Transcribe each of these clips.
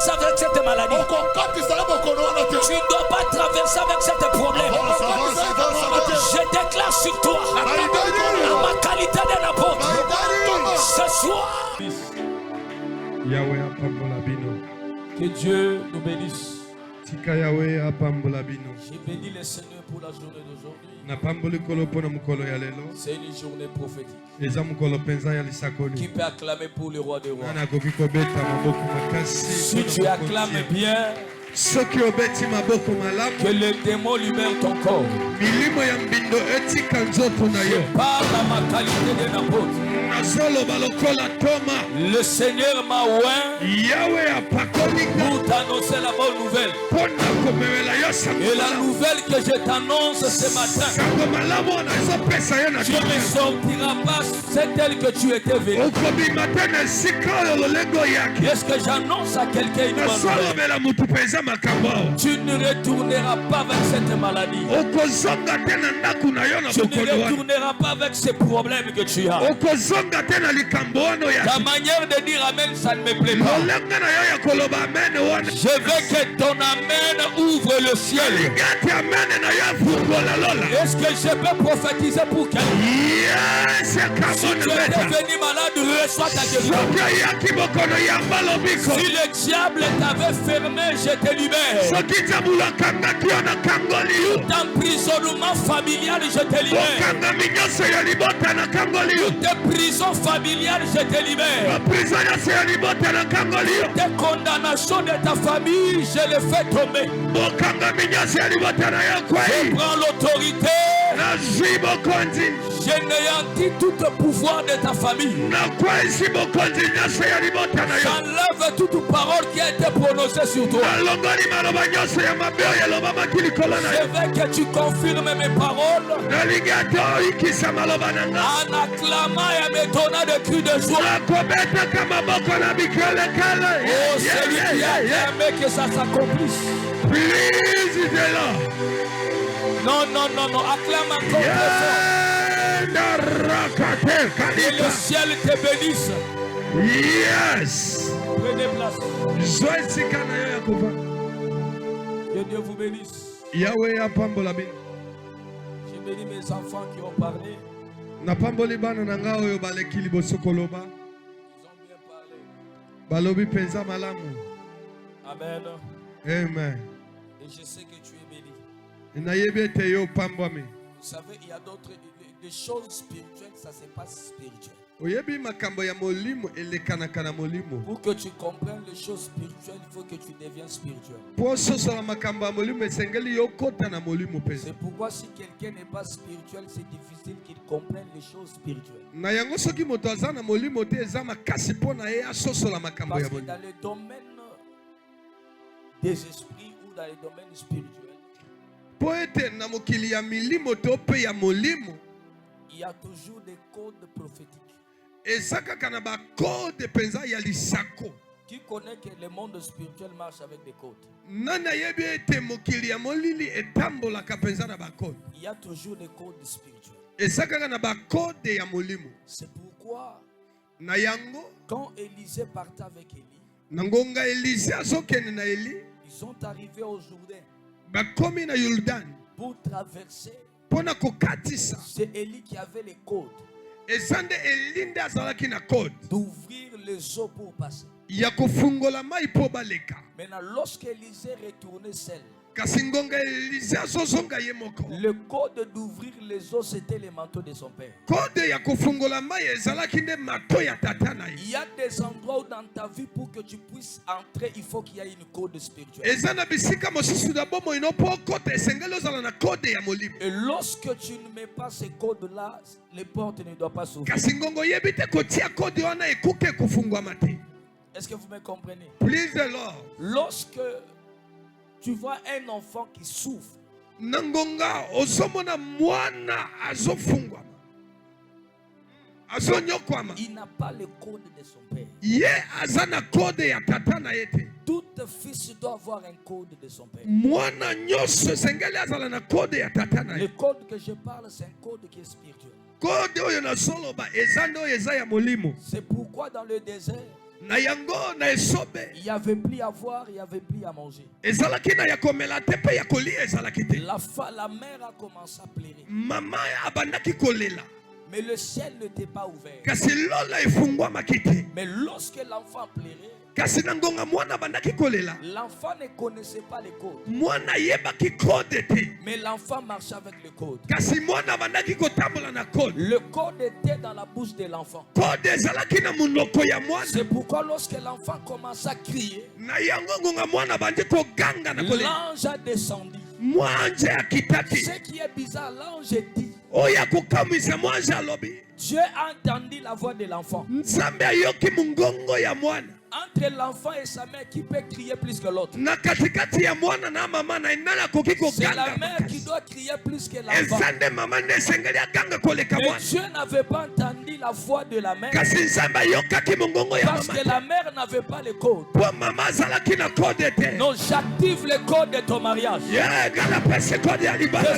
avec cette maladie. Tu ne dois pas traverser avec cette problème. Je déclare sur toi, à ma qualité d'un apôtre, ce soir, que Dieu nous bénisse. Je bénis le Seigneur pour la journée d'aujourd'hui. C'est une journée prophétique. Qui peut acclamer pour le roi des rois? Si tu acclames bien, que le démon libère ton corps. Je parle à ma qualité d'un apôtre. Le Seigneur m'a oint pour t'annoncer la bonne nouvelle. Et la nouvelle que je t'annonce ce matin, tu ne sortiras pas, c'est elle que tu étais venu. Est-ce que j'annonce à quelqu'un une bonne nouvelle? Tu ne retourneras pas avec cette maladie. Tu ne retourneras pas avec ces problèmes que tu as. Ta manière de dire amen, ça ne me plaît pas. Je veux que ton amen ouvre le ciel. Est-ce que je peux prophétiser pour quelqu'un? Si tu étais venu malade, reçois ta guérison. Si le diable t'avait fermé, je te libère. Tout emprisonnement familial, je te libère. Toute prison familiale, je te libère. Toute condamnation de ta famille, je les fais tomber. Je prends l'autorité. Je néantis tout pouvoir de ta famille. J'enlève toute parole qui a été prononcée sur toi. Je veux que tu confirmes mes paroles en acclamant et en mettant des cris de joie. Oh, celui qui a aimé que ça s'accomplisse. Non, acclame encore très fort. Et le ciel te bénisse. Yes. Prenez place. Que Dieu vous bénisse. Je bénis mes enfants qui ont parlé. Ils ont bien parlé. Amen. Amen. Et je sais que tu es béni. Vous savez, il y a d'autres des choses spirituelles, ça se passe spirituel. Pour que tu comprennes les choses spirituelles, il faut que tu deviennes spirituel. C'est pourquoi si quelqu'un n'est pas spirituel, c'est difficile qu'il comprenne les choses spirituelles. Parce que dans le domaine des esprits ou dans le domaine spirituel, il y a toujours des codes prophétiques. Qui connaît que le monde spirituel marche avec des codes? Il y a toujours des codes spirituels. C'est pourquoi quand Élisée partait avec Élie, ils sont arrivés au Jourdain pour traverser. C'est Élie qui avait les codes d'ouvrir les eaux pour passer. Maintenant, lorsque Élisée retournait seul, le code d'ouvrir les eaux, c'était les manteaux de son père. Il y a des endroits où dans ta vie, pour que tu puisses entrer, il faut qu'il y ait une code spirituelle. Et lorsque tu ne mets pas ces codes-là, les portes ne doivent pas s'ouvrir. Est-ce que vous me comprenez? Please the Lord. Lorsque tu vois un enfant qui souffre, il n'a pas le code de son père. Tout fils doit avoir un code de son père. Le code que je parle, c'est un code qui est spirituel. C'est pourquoi dans le désert, Il n'y avait plus à voir, il n'y avait plus à manger. La mère a commencé à pleurer. Mais le ciel n'était pas ouvert. Mais lorsque l'enfant pleurait, l'enfant ne connaissait pas les codes. Mais l'enfant marchait avec le code. Le code était dans la bouche de l'enfant. C'est pourquoi lorsque l'enfant commençait à crier, l'ange a descendu. Ce qui est bizarre, l'ange dit, Dieu a entendu la voix de l'enfant. Entre l'enfant et sa mère, qui peut crier plus que l'autre? C'est la mère qui doit crier plus que l'enfant. Mais Dieu n'avait pas entendu la voix de la mère parce que la mère n'avait pas le code. Non, j'active le code de ton mariage. Que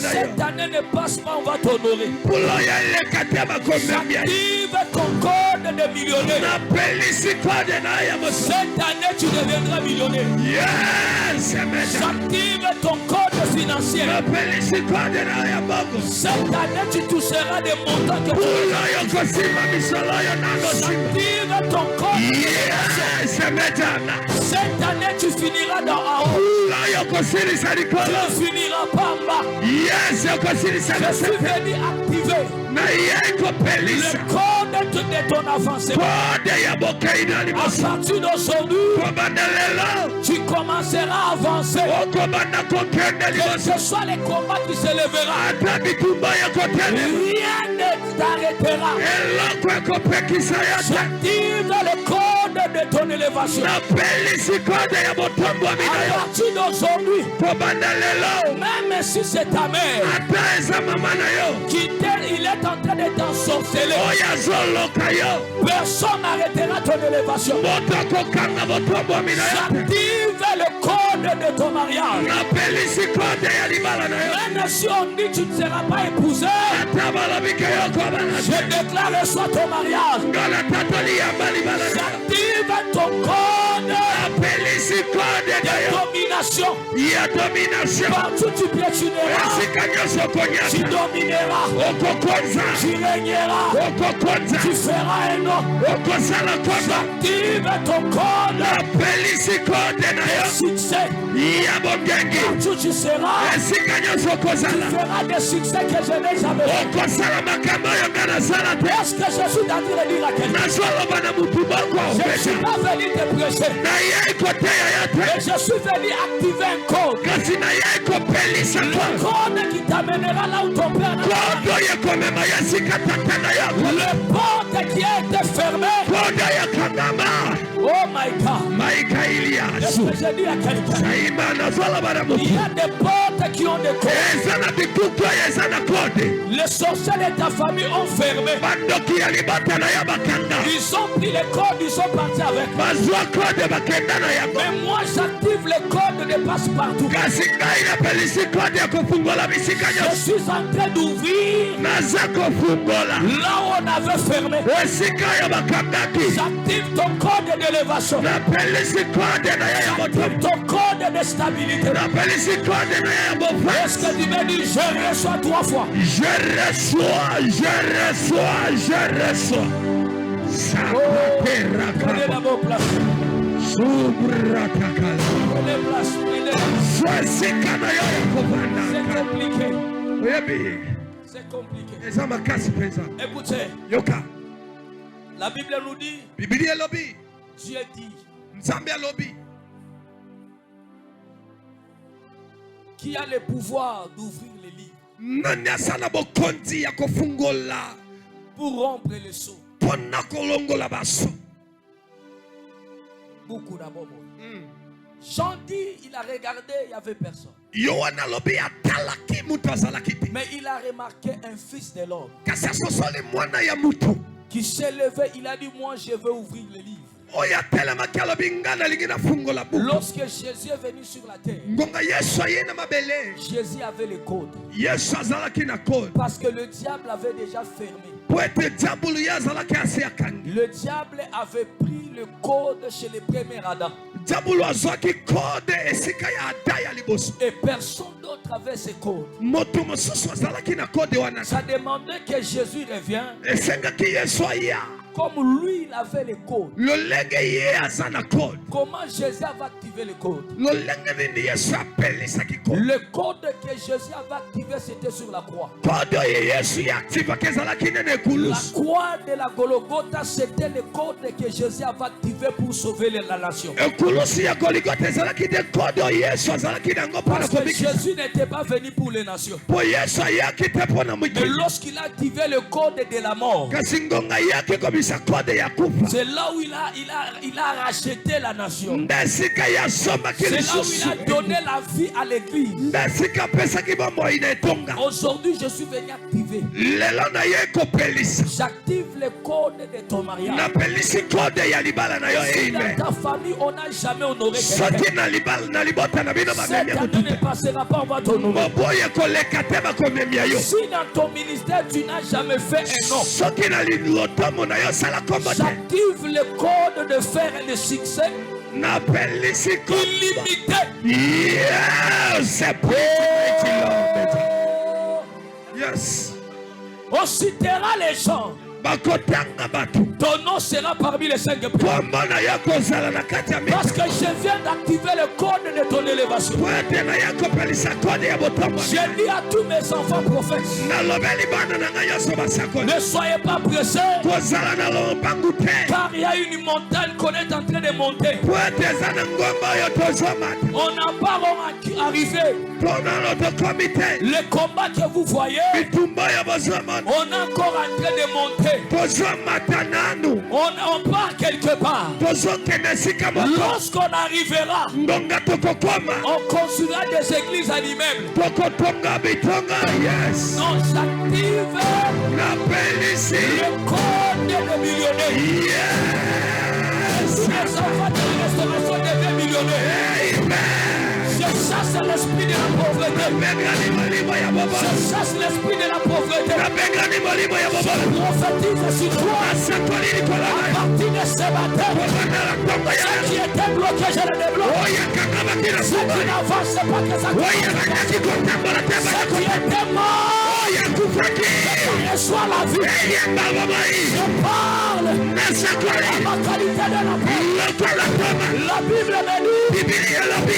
cette année ne passe pas, on va t'honorer. J'active ton code de millionnaire. Cette année, tu deviendras millionnaire. J'active ton code financier. Cette année, tu toucheras des montants que tu veux. J'active ton code financier. Cette année, tu finiras dans en haut. Tu ne finiras pas en bas. Je suis venu activer le code de ton avancement. À partir d'aujourd'hui, tu commenceras à avancer. Que ce soit les combats qui se lèveront, rien ne t'arrêtera. J'active le code de ton élévation. À partir d'aujourd'hui, même si c'est ta mère qui il est en train de t'ensorceler, personne n'arrêtera ton élévation. J'active le code de ton mariage. Même si on dit que tu ne seras pas épousé, je déclare soit ton mariage. J'active ton code de domination. Partout tu piétineras, tu domineras, tu régneras, tu feras un nom. J'active ton code de succès. Partout tu seras, tu feras des succès que je n'ai jamais fait. Est-ce que je suis en train de dire à quelqu'un? Je ne suis pas venu te prêcher, mais je suis venu activer un code. Le code qui t'amènera là où ton père n'a pas. Le porte qui a été fermé. Oh my God. Est-ce que j'ai dit à quelqu'un? Il y a des portes qui ont des codes. Les sorciers de ta famille ont fermé. Ils ont pris les codes, ils sont partis avec. Mais moi j'active les codes de passe-partout. Je suis en train d'ouvrir là où on avait fermé. J'active ton code d'élévation. J'active ton code de stabilité. Est-ce que tu me dis je reçois 3 fois? Je reçois. Prenez la bonne place. Prenez place. C'est compliqué. C'est compliqué. Écoutez. La Bible nous dit. Dieu dit. Qui a le pouvoir d'ouvrir les livres pour rompre les sceaux. Beaucoup d'abord. Jean dit, il a regardé, il n'y avait personne. Mais il a remarqué un fils de l'homme qui s'est levé. Il a dit, moi je veux ouvrir les livres. Lorsque Jésus est venu sur la terre, Jésus avait les codes. Parce que le diable avait déjà fermé. Le diable avait pris le code chez les premiers Adam. Et personne d'autre avait ce code. Ça demandait que Jésus revienne. Comme lui, il avait le code. Comment Jésus avait activé le code? Le code que Jésus avait activé, c'était sur la croix. La croix de la Golgotha, c'était le code que Jésus avait activé pour sauver la nation. Parce que Jésus n'était pas venu pour les nations. Mais lorsqu'il a activé le code de la mort, c'est là où il a racheté la nation. C'est là où il a donné la vie à l'église. Aujourd'hui, je suis venu activer. J'active le code de ton mariage. Si dans ta famille, on n'a jamais honoré quelqu'un, cette année ne passera pas, on va t'honorer. Si dans ton ministère, tu n'as jamais fait un nom, j'active le code de faire le succès illimité. Yes. On citera les gens. Ton nom sera parmi les 5 premiers. Parce que je viens d'activer le code de ton élévation. Je dis à tous mes enfants prophètes, ne soyez pas pressés, car il y a une montagne qu'on est en train de monter. On n'a pas arrivé. Le combat que vous voyez, on est encore en train de monter. On part quelque part. Lorsqu'on arrivera, on construira des églises à l'immeuble. Non, j'active le code des millionnaires. Tous les enfants de la restauration deviennent millionnaires. Je chasse l'esprit de la pauvreté. Je chasse l'esprit de la pauvreté. Je prophétise sur toi. À partir de ce matin, ce qui était bloqué, je le débloque. Ce qui n'avance pas, que ça commence. Ce qui était mort, reçoit la vie. Je parle à ma qualité de la paix. La Bible me dit,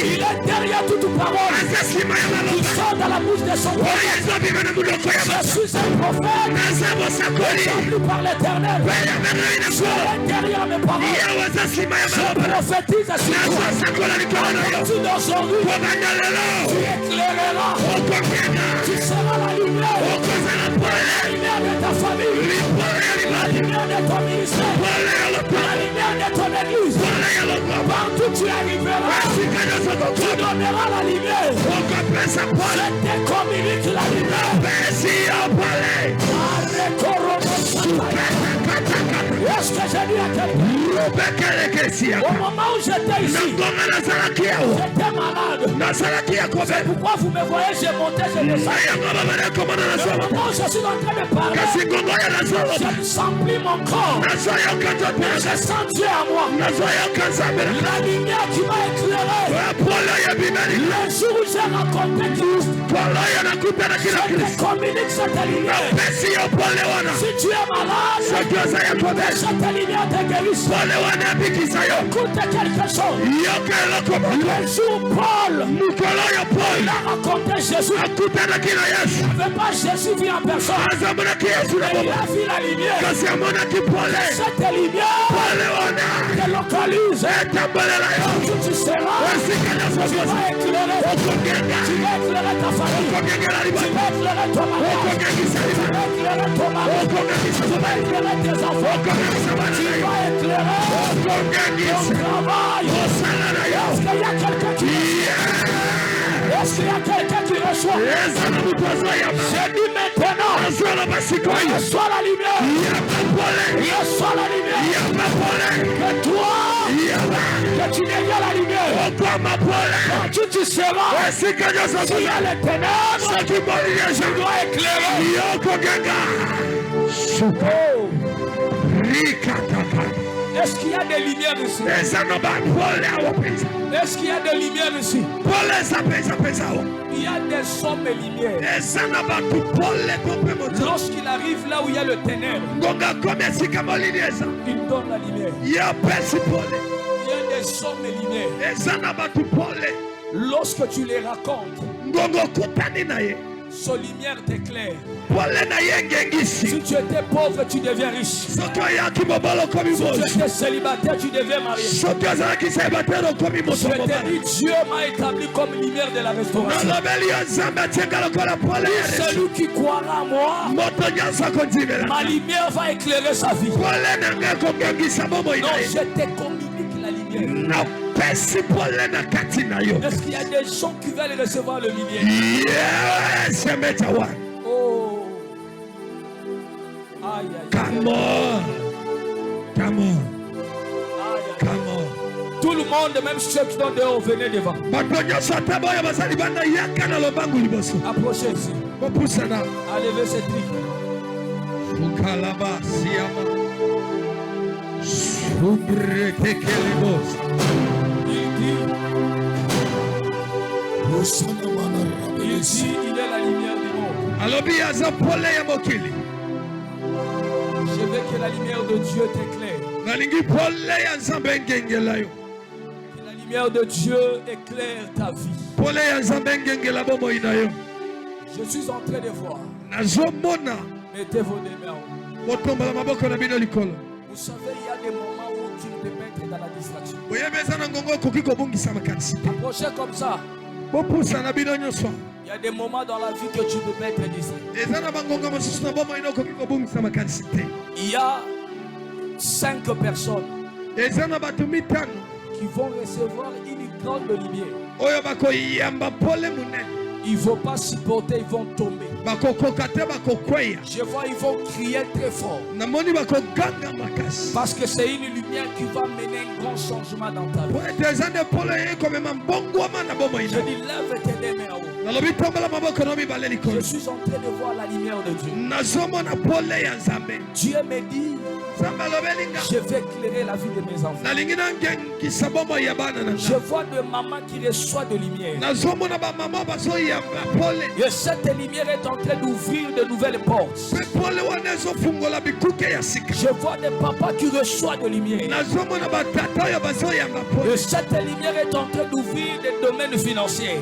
il est derrière toute parole qui sort dans la bouche de son prophète. Je suis un prophète établi par l'Éternel. Je suis derrière mes paroles. Je prophétise sur toi. À partir d'aujourd'hui, tu éclaireras. Tu seras la lumière. La lumière de ta famille. La lumière de ton ministère. La lumière de ton église. Partout tu arriveras, tu donneras la lumière. Je te communique la lumière. Est-ce que j'ai dit à quelqu'un? Au moment où j'étais ici, j'étais malade. C'est pourquoi vous me voyez, j'ai monté, je descends. Au moment où je suis en train de parler, je ne sens plus mon corps. Je sens Dieu à moi. La lumière qui m'a éclairé. Le jour où j'ai rencontré Christ, je te communique cette lumière. Si tu es malade, cette lumière te guérisse. Écoute quelque chose. Le jour où Paul il a rencontré Jésus, il n'avait pas Jésus vu en personne. Mais il a vu la lumière. Cette lumière te localise. Tu seras, tu vas éclairer. Tu vas éclairer ta famille. Tu vas éclairer ton mariage. Tu vas éclairer ton mari. Tu vas éclairer tes enfants. Tu vas éclairer ton travail. Est-ce qu'il y a quelqu'un qui est-ce qu'il y a quelqu'un qui reçoit? J'ai dit maintenant, reçois la lumière. Reçois la lumière. Que toi, que tu deviens la lumière, quand tu seras, s'il y a les ténèbres, tu dois éclairer. Est-ce qu'il y a des lumières ici? Est-ce qu'il y a des lumières ici? Il y a des hommes et lumières. Lorsqu'il arrive là où il y a le ténèbre, il donne la lumière. Il y a des hommes et lumières. Lorsque tu les racontes, sa lumière t'éclaire. Si tu étais pauvre, tu deviens riche. Si tu étais célibataire, tu deviens marié. Je t'ai dit, Dieu m'a établi comme lumière de la restauration. Celui qui croira en moi, ma lumière va éclairer sa vie. Non, je te communique la lumière. Est-ce qu'il y a des gens qui veulent recevoir le lumière? Yes, oh. Aïe, aïe. Come on. Come on. Aïe, Come on. tout le monde, même ceux qui sont dehors, venez devant. Approchez ici. Enlevez cette ligne. Il dit, il est la lumière du monde. Je veux que la lumière de Dieu t'éclaire. Que la lumière de Dieu éclaire ta vie. Je suis en train de voir. Mettez vos deux mains. Vous savez, il y a des moments où tu ne peux pas être dans la distraction. Approchez comme ça. Il y a des moments dans la vie que tu ne peux pas être distrait. Il y a 5 personnes qui vont recevoir une grande lumière. Ils ne vont pas supporter, ils vont tomber. Je vois, ils vont crier très fort. Parce que c'est une lumière qui va mener un grand changement dans ta vie. Je dis, lève tes deux mains en haut. Je suis en train de voir la lumière de Dieu. Dieu me dit, je vais éclairer la vie de mes enfants. Je vois de maman qui reçoit de lumière. Et cette lumière est en train d'ouvrir de nouvelles portes. Je vois des papas qui reçoivent de lumière. Et cette lumière est en train d'ouvrir des domaines financiers.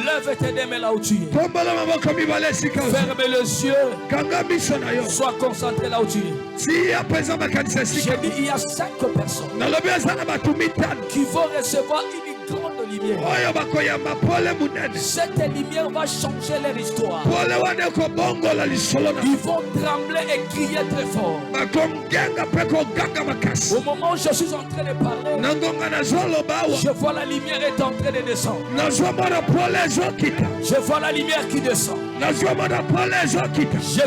Lève tes deux mains là où tu es. Ferme les yeux. Sois concentré là où tu es. J'ai dit, il y a 5 personnes qui vont recevoir une grande lumière. Cette lumière va changer leur histoire. Ils vont trembler et crier très fort. Au moment où je suis en train de parler, je vois la lumière est en train de descendre. Je vois la lumière qui descend. Je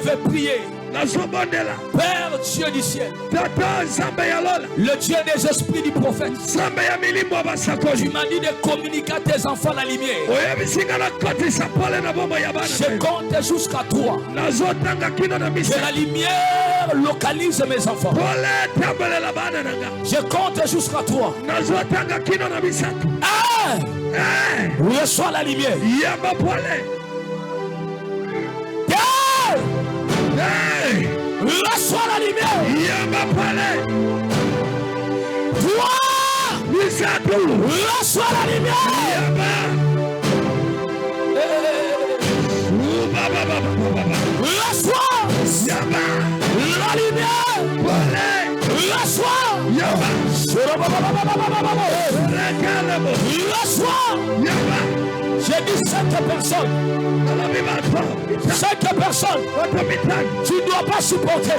vais prier. Père Dieu du ciel, le Dieu des esprits du prophète, tu m'as dit de communiquer à tes enfants la lumière. Je compte jusqu'à 3. Que la lumière localise mes enfants. Je compte jusqu'à 3. Reçois la lumière. Reçois la lumière. Toi, reçois la lumière. Reçois la lumière. Reçois. Reçois. J'ai dit 5 personnes. 5 personnes. Tu ne dois pas supporter.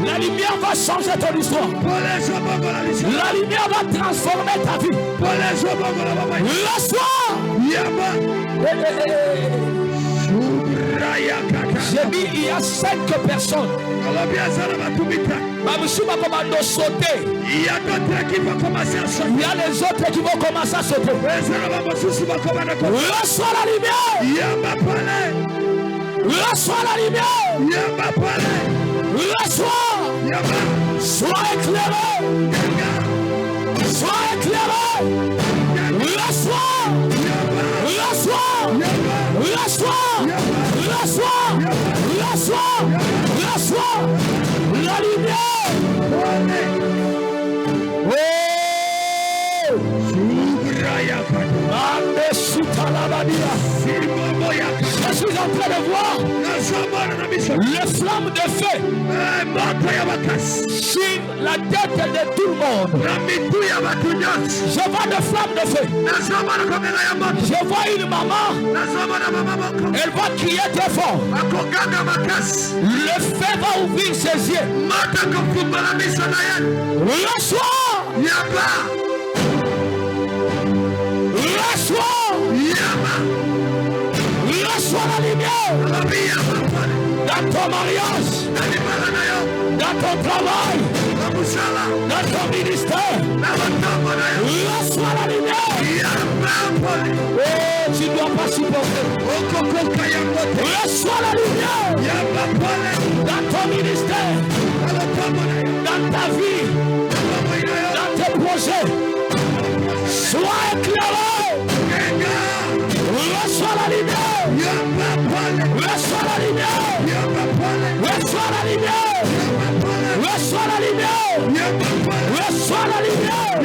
La lumière va changer ton histoire. La lumière va transformer ta vie. Reçois. J'ai dit il y a 5 personnes Mamoussouba commande de sauter. Il y a d'autres qui vont commencer à sauter. Il y a les autres qui vont commencer à sauter. Reçois la lumière. Reçois la lumière. Reçois. Sois éclairé. Sois éclairé. Reçois. Reçois. Reçois. Reçois. Reçois. Reçois. La lumière. Oh. Je suis en train de voir les flammes de feu sur la tête de tout le monde. Je vois des flammes de feu. Je vois une maman. Elle va crier très fort. Le feu va ouvrir ses yeux. Reçois. Reçois. Reçois la lumière. Dans ton mariage. Dans ton travail. Dans ton ministère. Reçois la lumière. Oh, tu ne dois pas supporter. Reçois la lumière. Dans ton ministère. Dans ta vie. Dans tes projets. Sois éclairé. Reçois la lumière. Reçois la lumière. Reçois la lumière. Reçois la lumière. Reçois la lumière.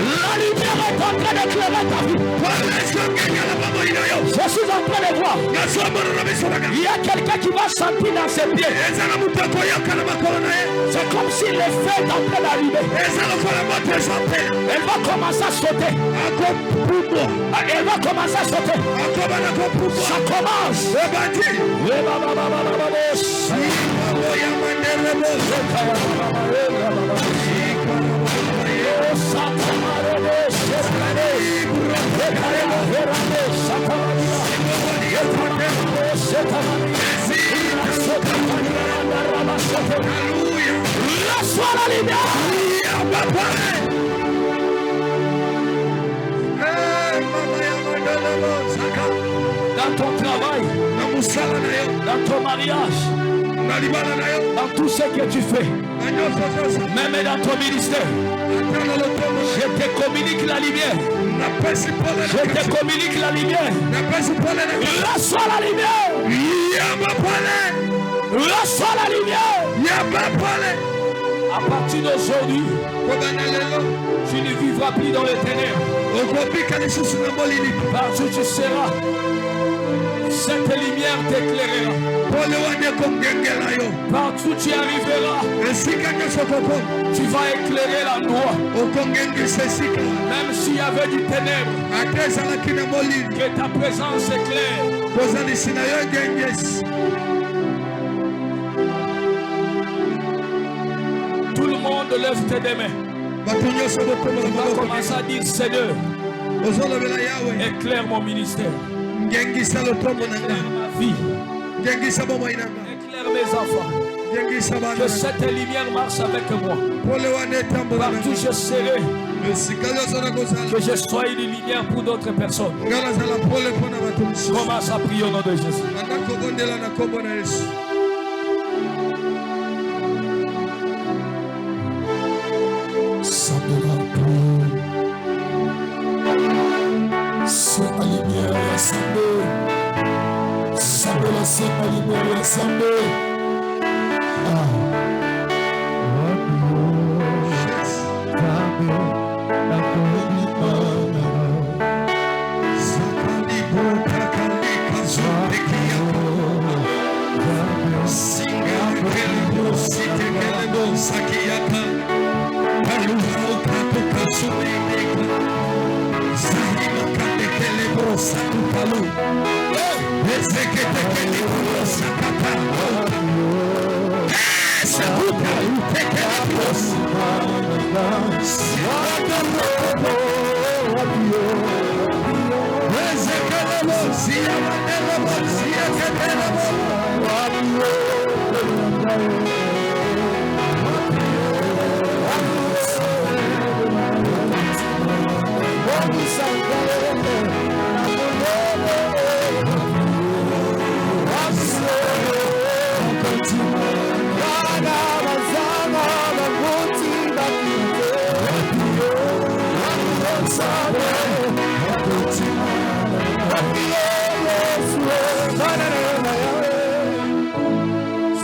La lumière est en train d'éclairer ta vie. Je suis en train de voir. Il y a quelqu'un qui va sentir dans ses pieds. C'est comme si le feu est en train d'arriver. Elle va commencer à sauter. Elle va commencer à sauter. Ça commence. Reçois la lumière. Dans ton travail, dans ton mariage, dans tout ce que tu fais, même dans ton ministère, je te communique la lumière. Je te communique la lumière. Reçois la lumière. Reçois la lumière. À partir d'aujourd'hui, tu ne vivras plus dans les ténèbres. Partout tu seras, cette lumière t'éclairera. Partout tu arriveras, tu vas éclairer l'endroit. Même s'il y avait du ténèbre, que ta présence éclaire. Tout le monde lève tes deux mains. On va commencer à dire Seigneur, éclaire mon ministère, éclaire ma vie, éclaire mes enfants. Que cette lumière marche avec moi. Partout je serai, que je sois une lumière pour d'autres personnes. Commence à prier au nom de Jésus. C'est la lumière assemblée. C'est la lumière assemblée.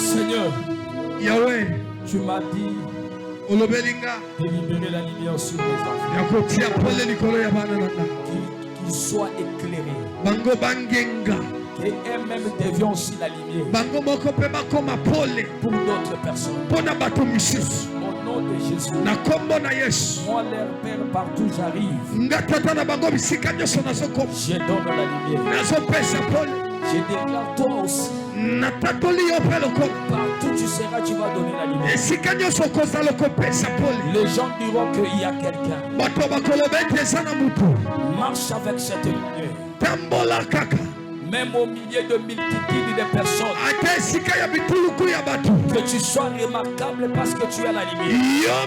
Seigneur, Yahweh, tu m'as dit de libérer la lumière sur mes enfants, qu'ils soient éclairés, et eux-mêmes deviennent aussi la lumière pour d'autres personnes. Au nom de Jésus, moi leur Père, partout j'arrive, je donne la lumière. Je déclare toi aussi, partout tu seras, tu vas donner la lumière. Les gens diront qu'il y a quelqu'un. Marche avec cette lumière. Même au milieu de multitudes de personnes, que tu sois remarquable parce que tu as la lumière.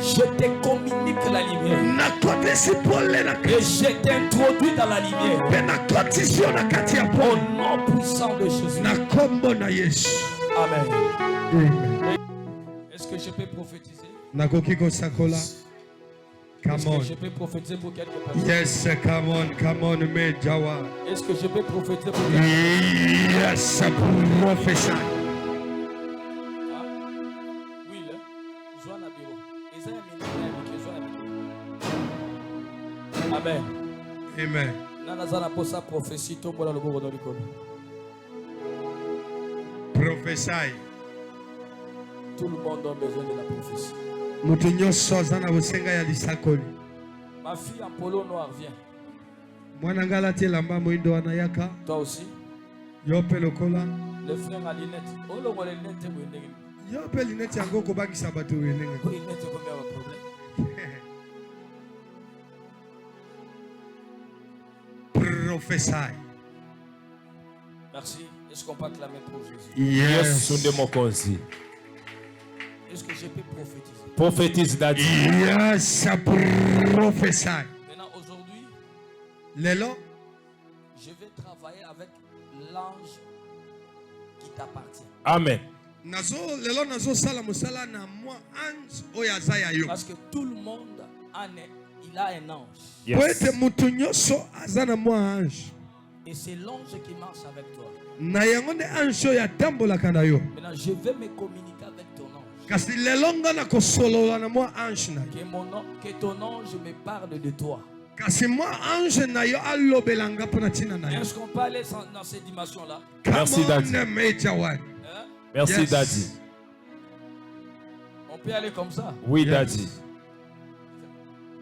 Je te communique la lumière et je t'introduis dans la lumière. Au nom puissant de Jésus. Amen. Est-ce que je peux prophétiser? Est-ce que je peux prophétiser pour quelques personnes? Yes, come on, Mejawa. Est-ce que je peux prophétiser pour quelques personnes? Yes, prophesy. Oui, là. Joie na bureau. Amen. Amen. Nanazana posa prophétie to bola lobo dans le col. Prophesy. Tout le monde a besoin de la prophétie. Ma fille en polo noir vient. Toi aussi. Le frère à Linette. Oh, le rôle Linette, Linette, prophesy. Merci. Est-ce qu'on peut acclamer pour Jésus? Yes. Est-ce que je peux prophétiser? Prophétise Daddy. Yes, prophesy. Maintenant, aujourd'hui, je vais travailler avec l'ange qui t'appartient. Amen. Parce que tout le monde il a un ange. Yes. Et c'est l'ange qui marche avec toi. Maintenant, je vais me communiquer avec ton ange. Que ton ange me parle de toi. Est-ce qu'on peut aller dans ces dimensions-là? Merci Daddy. Hein? Merci Yes. Daddy. On peut aller comme ça? Oui, Yes. Daddy.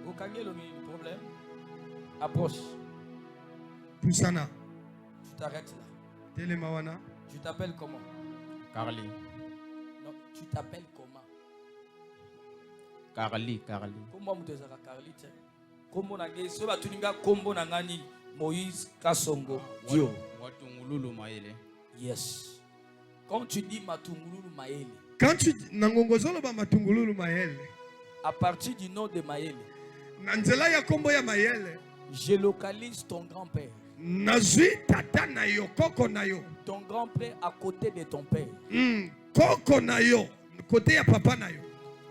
Au Kangé, le problème. Approche. Tout ça, na. Tu t'arrêtes là. Telemawana. Tu t'appelles comment? Carly. Non, tu t'appelles comment? Carly. Comment tu t'appelles Carly? Comment on a dit? Si tu n'as combo nangani Moïse Kasongo. Dio. Matungululu Maele. Yes. Quand tu dis Matungululu Maele. Quand tu nangongozolo ba matungululu mayele. À partir du nom de Maele. Nanzela ya kombo ya mayele. Je localise ton grand-père. Nazui tata na yo, koko na yo. Ton grand-père à côté de ton père. Koko na yo, côté ya papa na yo.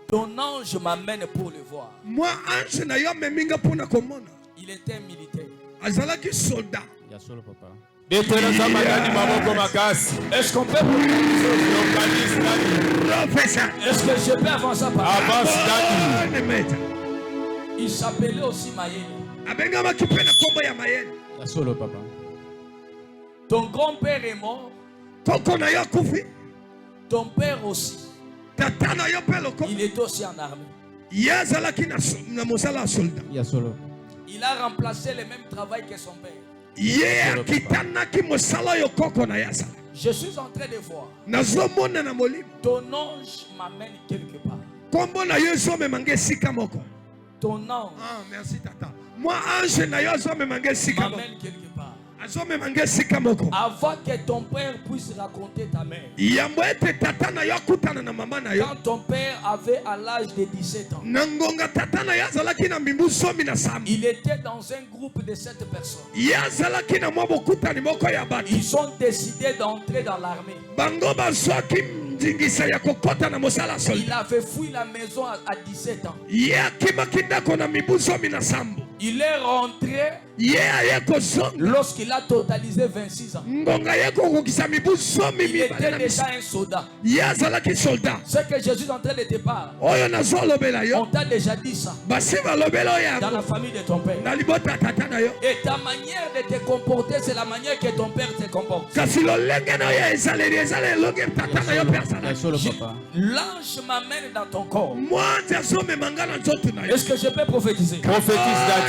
Ton ange m'amène pour le voir. Moi ange na yo meminga pona komona. Il était militaire. Azalaki soldat. Ya solo papa. Est-ce qu'on peut Est-ce que je peux avancer par là? avance Daddy? Il s'appelait aussi Maël. Abengamaki pena kombo ya mayele. Ya solo papa. Ton grand-père est mort. Koko na yo kufi. Ton père aussi. Tata na yo pelo ko. Il est aussi en armée. Yazalaki na mosala soldat. Ya solo. Il a remplacé le même travail que son père. Ye kitanaki mosala yo koko na yasa. Je suis en train de voir. Nazomona na molimo. Ton ange m'amène quelque part. Kombo na yo zo me mange sika moko. Ton ange Merci tata. Moi ange na yo zo me mange sika moko. m'amène quelque part. Azo me mange sika moko. Avant que ton père puisse raconter ta mère. Yambo ete tata na yo kutana na mama na yo. Quand ton père avait à l'âge de 17 ans, Nangonga tata na yo azalaki na mimbu somi na sambo. il était dans un groupe de 7 personnes. Ye azalaki na mwa bokutani moko ya bato. Ils ont décidé d'entrer dans l'armée. Bango bazwaki ndingisa ya kokota na mosala soldat. Il avait fui la maison à 17 ans. Ye akimaki ndako na mimbu somi na sambo. Il est rentré Ye aye kozonga. lorsqu'il a totalisé 26 ans. Ngonga ye kokokisa mimbu somi Il mibale était na déjà miso. un soldat. Ye azalaki soldat. Ce que Jésus est en train de te parler, Oyo nazolobela on yo. t'a déjà dit ça Basi balobela oyo dans la yango. famille de ton père. Na libota tata na yo. Et ta manière de te comporter, c'est la manière que ton père te comporte. Kasi lolenge na yo ezaleli elonge tata na yo pe azalaki. Solo papa. L'ange m'amène dans ton corps. Mwanzi azomemanga na nzoto na yo. Est-ce que je peux prophétiser?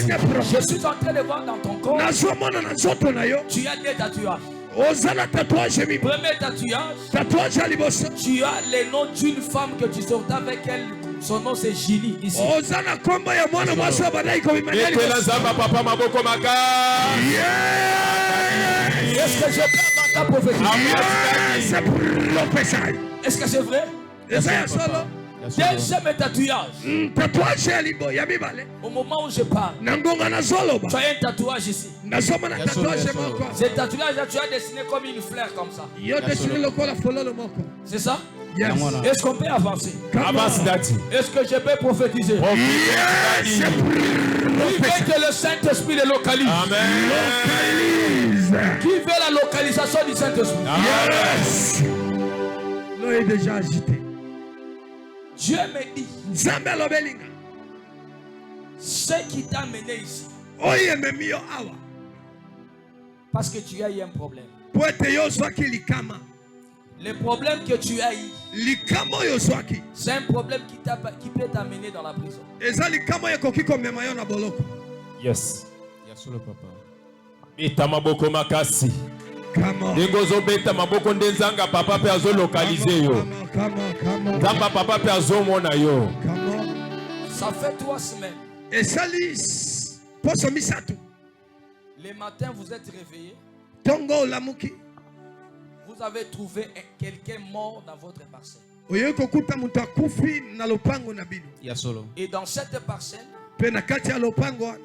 Je suis en train de voir dans ton corps, nazomona na nzoto na yo. tu as des tatouages. Oza na tatouage mibale. Premier tatouage, Tatouage ya liboso. tu as le nom d'une femme que tu sortais avec elle. Son nom c'est Julie ici. Oza na kombo ya mwana mwasi badai komimanya Betela liboso. zamba papa maboko maka. Est-ce que je peux ta prophétie? C'est prophétie. Est-ce que c'est vrai? Eza ya solo. Deuxième tatouage. Tatouage ya libo ya mibale. Au moment où je parle, Na ngonga na zoloba. tu as un tatouage ici. Nazomona tatouage moko. Ce tatouage là, tu as dessiné comme une fleur comme ça. Yo desini lokola fololo moko. C'est ça? Yes. Est-ce qu'on peut avancer? Avance dati. Est-ce que je peux prophétiser? Yes. Qui veut que le Saint-Esprit le localise? Amen. Qui veut la localisation du Saint-Esprit? Yes. L'eau est déjà agitée. Dieu me dit, Nzambe alobelinga. ce qui t'a mené ici, Oye memi yo awa. parce que tu as eu un problème. Po ete yo zwaki likama. Le problème que tu as eu, Likama oyo zwaki. c'est un problème qui peut t'amener dans la prison. Eza likama oyo ekoki komema yo na boloko. Yes. Solo papa. Beta maboko makasi. Come on. Ndenge ozobeta maboko nde nzanga papa pe azolokalize yo. Come on. Nzamba papa pe azomona yo. Come on. Ça fait 3 semaines. Esalis. Poso misatu. Le matin, vous êtes réveillé. Tongo olamuki. Vous avez trouvé quelqu'un mort dans votre parcelle. Oyo kokuta mutu akufi na lopango na bino. Solo. Et dans cette parcelle, Pe na kati ya lopango wana.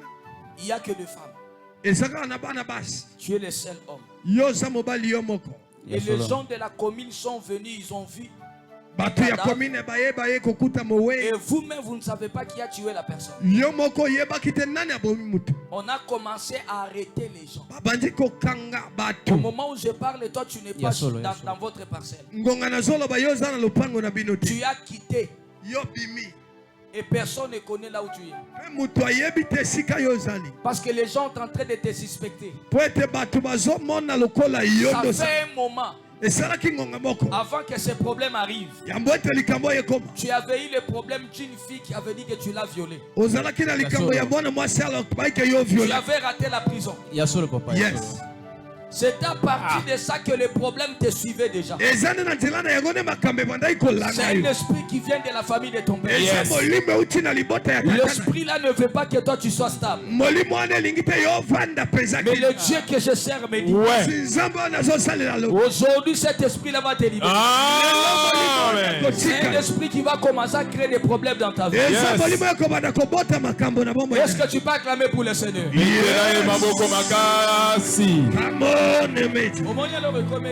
il n'y a que 2 femmes. Ezaka na bana basi. Tu es le seul homme. Yo za mobali yo moko. Et les gens de la commune sont venus, ils ont vu. Bato ya komine baye kokuta mowe. Et vous-même, vous ne savez pas qui a tué la personne. Yo moko yebaki te nani abomi mutu. On a commencé à arrêter les gens. Babandi kokanga Au bato. moment où je parle, toi, tu n'es pas dans votre parcelle. Ngonga na zolo ba yo za na lopango na bino te. Tu as quitté Yo bimi. et personne ne connaît là où tu es. Pe mutu ayebi te sika yo zali. Parce que les gens sont en train de te suspecter. Po ete bato bazomona lokola yo Ça ndosa. fait un moment Esalaki ngonga moko. avant que ces problèmes arrivent. Yambo ete likambo ekoma. Tu avais eu le problème d'une fille qui avait dit que tu l'as violée. Ozalaki na likambo ya mwana mwasi ala baike yo Tu viola. avais raté la prison. Solo papa. Yes. C'est à partir de ça que les problèmes te suivaient déjà. Ezane na nzela na yango ne makambe bandai C'est kolanga un yo. esprit qui vient de la famille de ton père. Eza molimo uti na libota ya tata. L'esprit là ne veut pas que toi tu sois stable. Molimo wana elingi te yo vanda peza Mais ki. le Dieu que je sers me dit, Ouais. Nzambe wana azosalela lo. aujourd'hui cet esprit là va te libérer. Amen. C'est un esprit qui va commencer à créer des problèmes dans ta vie. Eza Yes. molimo ekobanda kobota makambo na bombo. Est-ce que tu peux acclamer pour le Seigneur? Betela ye maboko makasi. Come on, mate. Au moment où il est reconnu,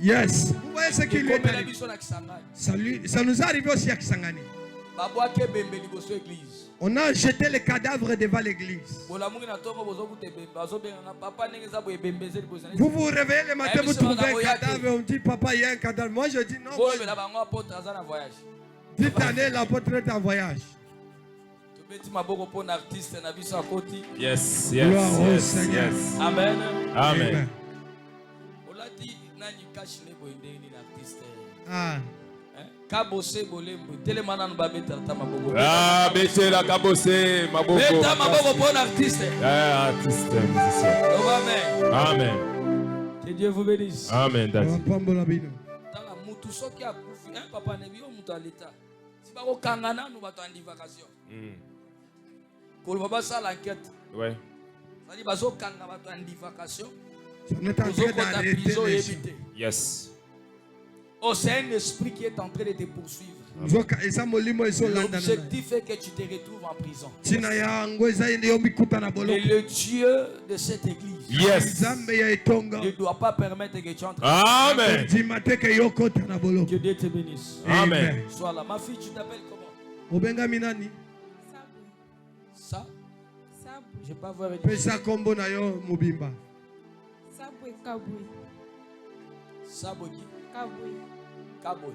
Yes. Vous voyez ce qu'il lui est comme la arrivé. mission à Kisangani. Ça nous est arrivé aussi à Kisangani. Babwa ke bembe liboso église. On a jeté les cadavres devant l'église. Bolamungi na tongo bozo kute bembe. Bazo benga na papa nenge za boye bembe zeli bozo. Vous vous réveillez le matin, vous trouvez un cadavre, on dit papa, il y a un cadavre. Moi je dis non. Boye la bango apôtre aza na voyage. Dites année, l'apôtre est en voyage. Tobeti maboko pona artiste na biso akoti. Yes, Gloire au Seigneur. Amen. Amen. Olati nani cash ne boye ndenge ni na artiste. Ah. Kabose bolembo. Telemana nba betata maboko. Ah, betela kabose maboko. Beta maboko bon artiste. Artiste, musicien. Amen. Amen. Que Dieu vous bénisse. Amen. Daddy. Pambola bino. Tanga mutu soki akufi, papa ne bio mutu aleta. Si ba ko kangana nous bato en vacation. Ko baba ça l'enquête. Ouais. Ça dit bazo kanga bato en vacation. On est en train d'arrêter. Yes. Oh, c'est un esprit qui est en train de te poursuivre. L'objectif est que tu te retrouves en prison. Et le Dieu de cette église ne doit pas permettre que tu entres. Amen. Que Dieu te bénisse. Amen. Sois là. Ma fille, tu t'appelles comment? Ça? Je vais pas voir. Saboki. Kaboy.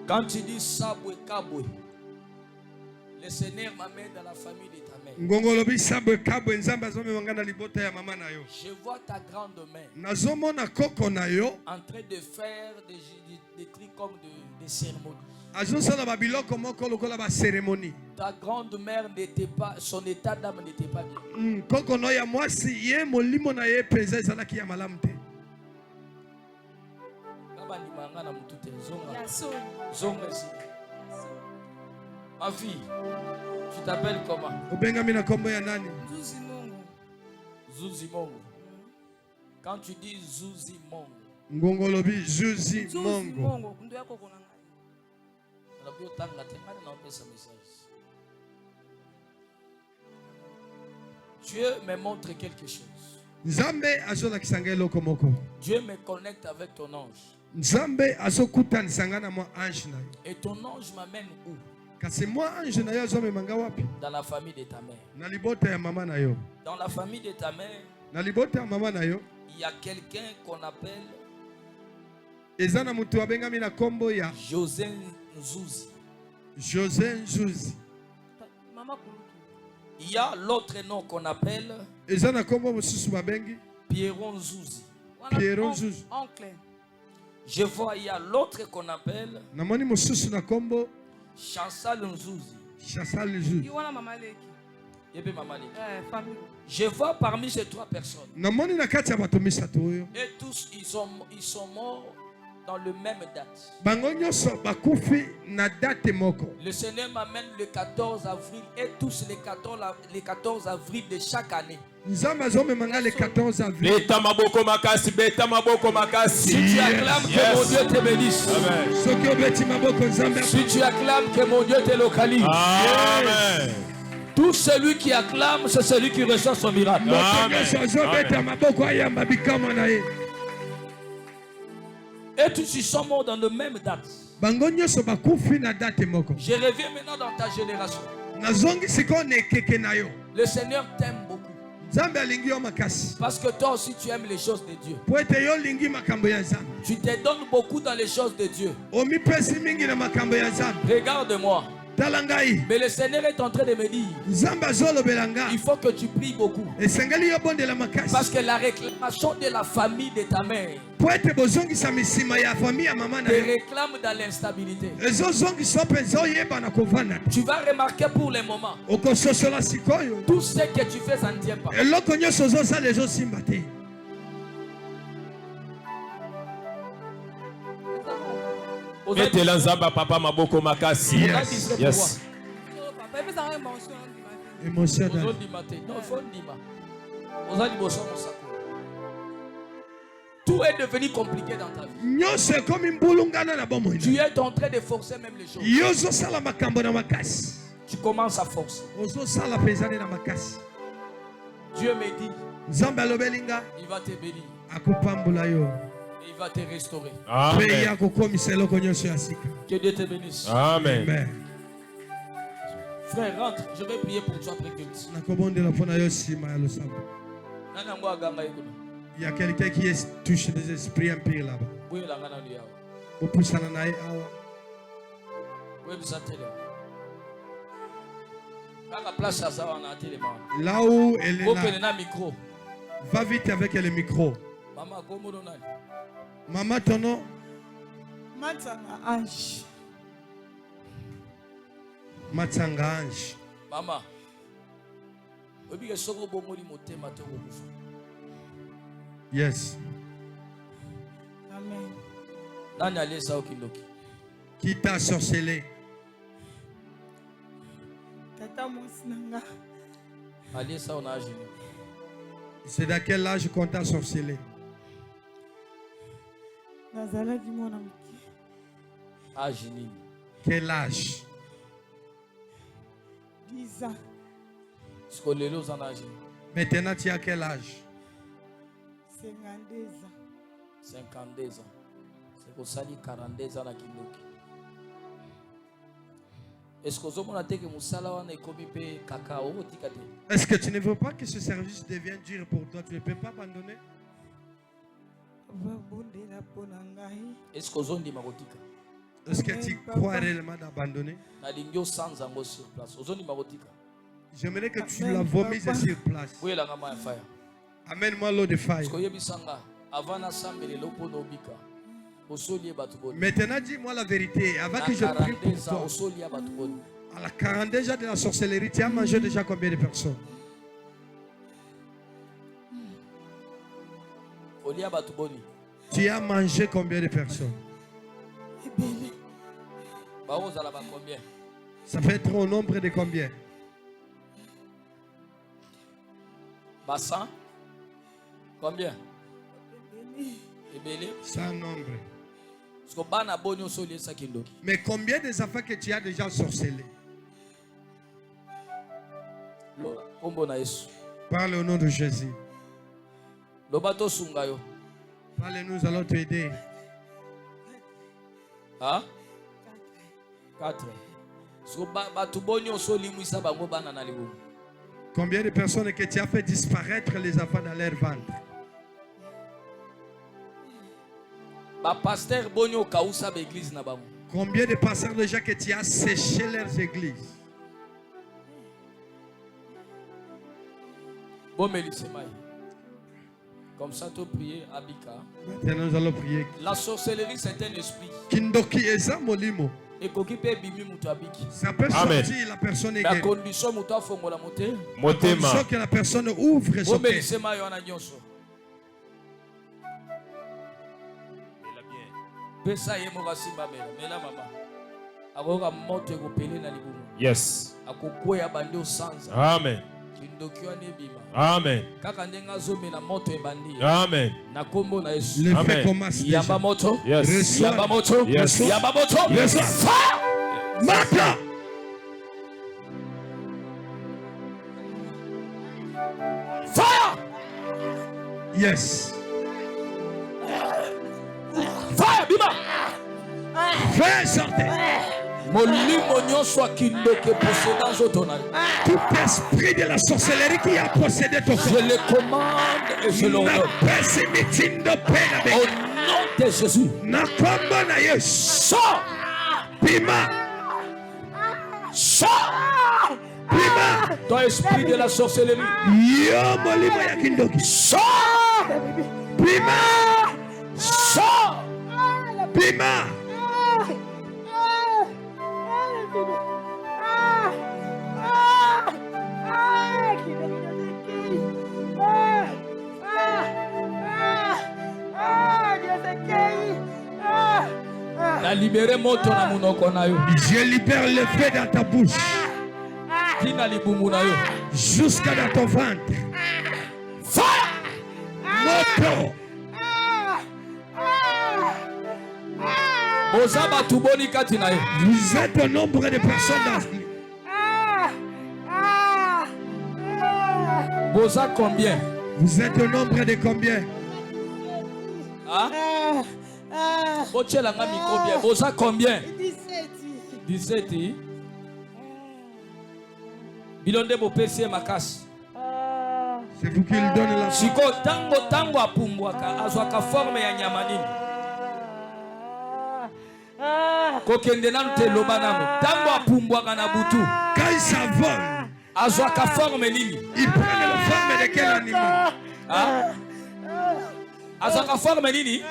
Quand tu dis Sabwe Kaboy, le Seigneur m'amène dans la famille de ta mère. Je vois ta grande mère en train de faire des trucs comme des cérémonies. Ta grand mère n'était pas, son état d'âme n'était pas bien. Ma fille, tu t'appelles comment? Zuzi Mongo. Quand tu dis Zuzi Mongo, Dieu me montre quelque chose. Dieu me connecte avec ton ange. Et ton ange m'amène où? Dans la famille de ta mère. Dans la famille de ta mère, il y a quelqu'un qu'on appelle José Nzuzi. Il y a l'autre nom qu'on appelle Pierron Nzuzi. Oncle. Je vois, il y a l'autre qu'on appelle Chansal Nzuzi. Je vois parmi ces trois personnes. Et tous, ils sont morts dans le même date. Le Seigneur m'amène le 14 avril et tous les 14 avril de chaque année. Beta maboko makasi, beta maboko makasi. Si tu acclames que mon Dieu te bénisse. Amen. Si tu acclames que mon Dieu te localise. Amen. Tout celui qui acclame, c'est celui qui reçoit son miracle. Et tous ils sont morts dans la même date. Je reviens maintenant dans ta génération. Le Seigneur t'aime beaucoup. Parce que toi aussi tu aimes les choses de Dieu. Tu te donnes beaucoup dans les choses de Dieu. Regarde-moi. Mais le Seigneur est en train de me dire, il faut que tu pries beaucoup. Parce que la réclamation de la famille de ta mère te réclame dans l'instabilité. Tu vas remarquer pour le moment, tout ce que tu fais, ça ne tient pas. Betela nzamba papa maboko makasi. Yes. Tout est devenu compliqué dans ta vie. Tu es en train de forcer même les choses. Tu commences à forcer. Dieu me dit, il va te bénir. Il va te restaurer. Amen. Que Dieu te bénisse. Amen. Frère, rentre. Je vais prier pour toi après culte. Il y a quelqu'un qui est touché des esprits impurs là-bas. Là où elle est là. Va vite avec le micro. Maman, comment on a? Maman, ton nom? Matsanga Ange. Matsanga Ange. Maman. Yes. Amen. Qui t'a sorcelé? Tata Mosnanga. C'est dans quel âge qu'on t'a sorcelé? Nazala di mona muke. Âge nini? Quel âge? 10 ans. Maintenant, tu as quel âge? 52 ans. 52 ans. C'est pour ça que 42 ans na kindoki. Est-ce que vous avez que musala wana ekomi pe cacao tikate? Est-ce que tu ne veux pas que ce service devienne dur pour toi? Tu ne peux pas abandonner? Est-ce que vous avez marotika? Est-ce que tu crois réellement d'abandonner? Sur place. J'aimerais que tu la vomisses sur place. Amène-moi l'eau de faille. Maintenant, dis-moi la vérité. Avant que je prie pour toi, à la 42 déjà de la sorcellerie, tu as mangé déjà combien de personnes? Tu as mangé combien de personnes? Ça fait être au nombre de combien? Bassin? Combien? Sans nombre. Mais combien des enfants que tu as déjà sorcelés? Parle au nom de Jésus. Parle, nous allons t'aider. Hein? 4. Combien de personnes que tu as fait disparaître les enfants dans leur ventre? Combien de pasteurs déjà que tu as séché leurs églises? Comme ça, tu pries Abika. Maintenant, nous allons prier. La sorcellerie, c'est un esprit. Kindoki eza molimo. Ça peut sortir la personne La guérie. condition Condition que la personne ouvre son cœur. Yes. Amen. Amen. Amen. Le fait commence déjà. Yes. Reçois. Yes. Reçois. Maintenant. Fire! Yes. Fire, Bima! Fais sortir. Tout esprit de la sorcellerie qui a possédé ton corps. Je le commande et je l'ordonne. Au nom de Jésus. Sors! Bima. Sors! Bima. Ton esprit de la sorcellerie. Yo molimo ya kindoki. Sors! Bima. Sors! Bima. Je libère le feu dans ta bouche jusqu'à dans ton ventre. Moto. Vous êtes au nombre de personnes dans Boza combien? Vous êtes au nombre de combien? Hein? Boza combien? 17. Bilonde bopesi makasi. C'est vous qui lui donnez la siko tango apumbwaka azwaka forme ya nyama nini? Kokende nanu te loba nanu tango apumbwaka na butu. Quand il s'envole, azwaka forme nini? il prend la forme de quel animal? Azaka forme nini?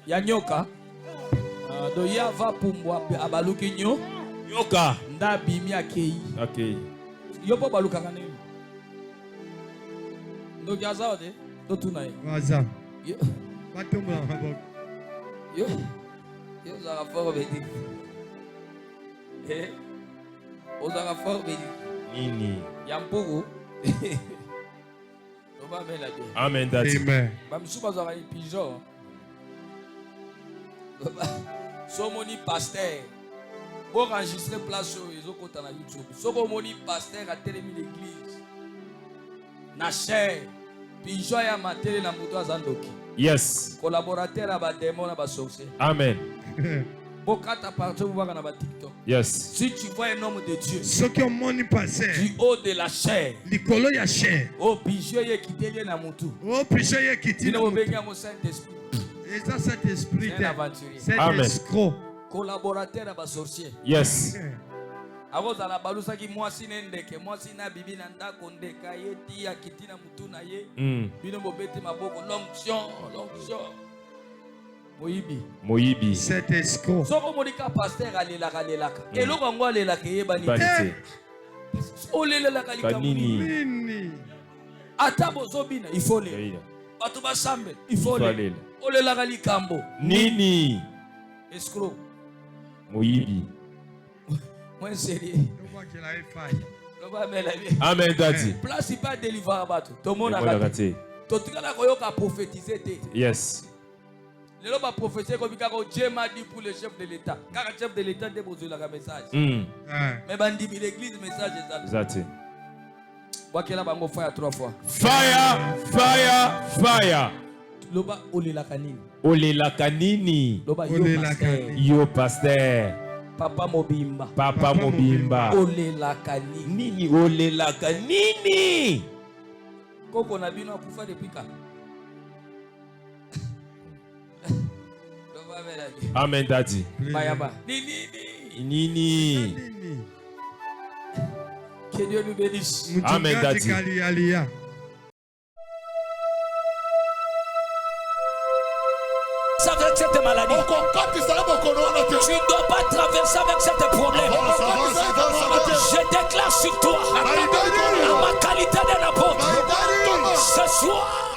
Ya nyoka. Do ya va pumbwa abaluki nyoka. Nda bimi akei. Okay. Yopo baluka kaneni. Ndo gaza ode. Do tunaye. Waza. Batomba maboko. Yo zaka forme nini? Ozaka forme Nini? ya mpugu. Amen, daddy. Amen. Bamisuba zaka pigeon. Somoni pasteur. Pour enregistrer place ils ont compté na YouTube. Somoni pasteur a terminé l'église. Na chair. Pigeon ya matele na muto azandoki. Yes. Collaborateur à ba démon na ba sorcier. Amen. Bokata partout vous na ba TikTok. Yes. Si tu vois un homme de Dieu. Ce qui ont moni passé. Du haut de la chair. Likolo ya chair. Oh pigeon ye kiteli na mutu. Oh pigeon ye kiteli. Dino benga mo Saint-Esprit. Et ça cet esprit. C'est un aventurier. C'est Amen. escroc. Collaborateur à ba sorcier. Yes. Akoza la balusa ki mwasi nendeke mwasi na bibi na ndako ndeka ye ti akiti na mutu na ye. Bino bobete maboko l'onction. Moyibi. C'est escroc. Soko monika pasteur alelaka. Eloko ngo alelaka yebani. Vanité. Olelaka likamuni. Nini. Ata bozobina il faut le. Bato basambe il faut le. Olelaka likambo. Nini. Escroc. Moyibi. Moins sérieux. Je vois qu'il a une faille. Amen, daddy. Place pas délivrer bato. Tout le monde a raté. Tout le monde a prophétisé. Yes. Le lobby a prophétisé comme Dieu m'a dit pour le chef de l'État. Car le chef de l'État dépose le message. Mais bandi l'église message est exact. Wa kela bango fire 3 fois. Fire. Loba olela kanini. Olela kanini. Loba yo pasteur. Papa Mobimba. Olela kanini. Nini olela kanini. Koko na bino akufa depuis quand? Amen, daddy. Mayaba. Nini. Que Dieu nous bénisse. Amen, daddy. Avec cette maladie, tu ne dois pas traverser avec cette problème. Je déclare sur toi, à ma qualité d'apôtre, ce soir.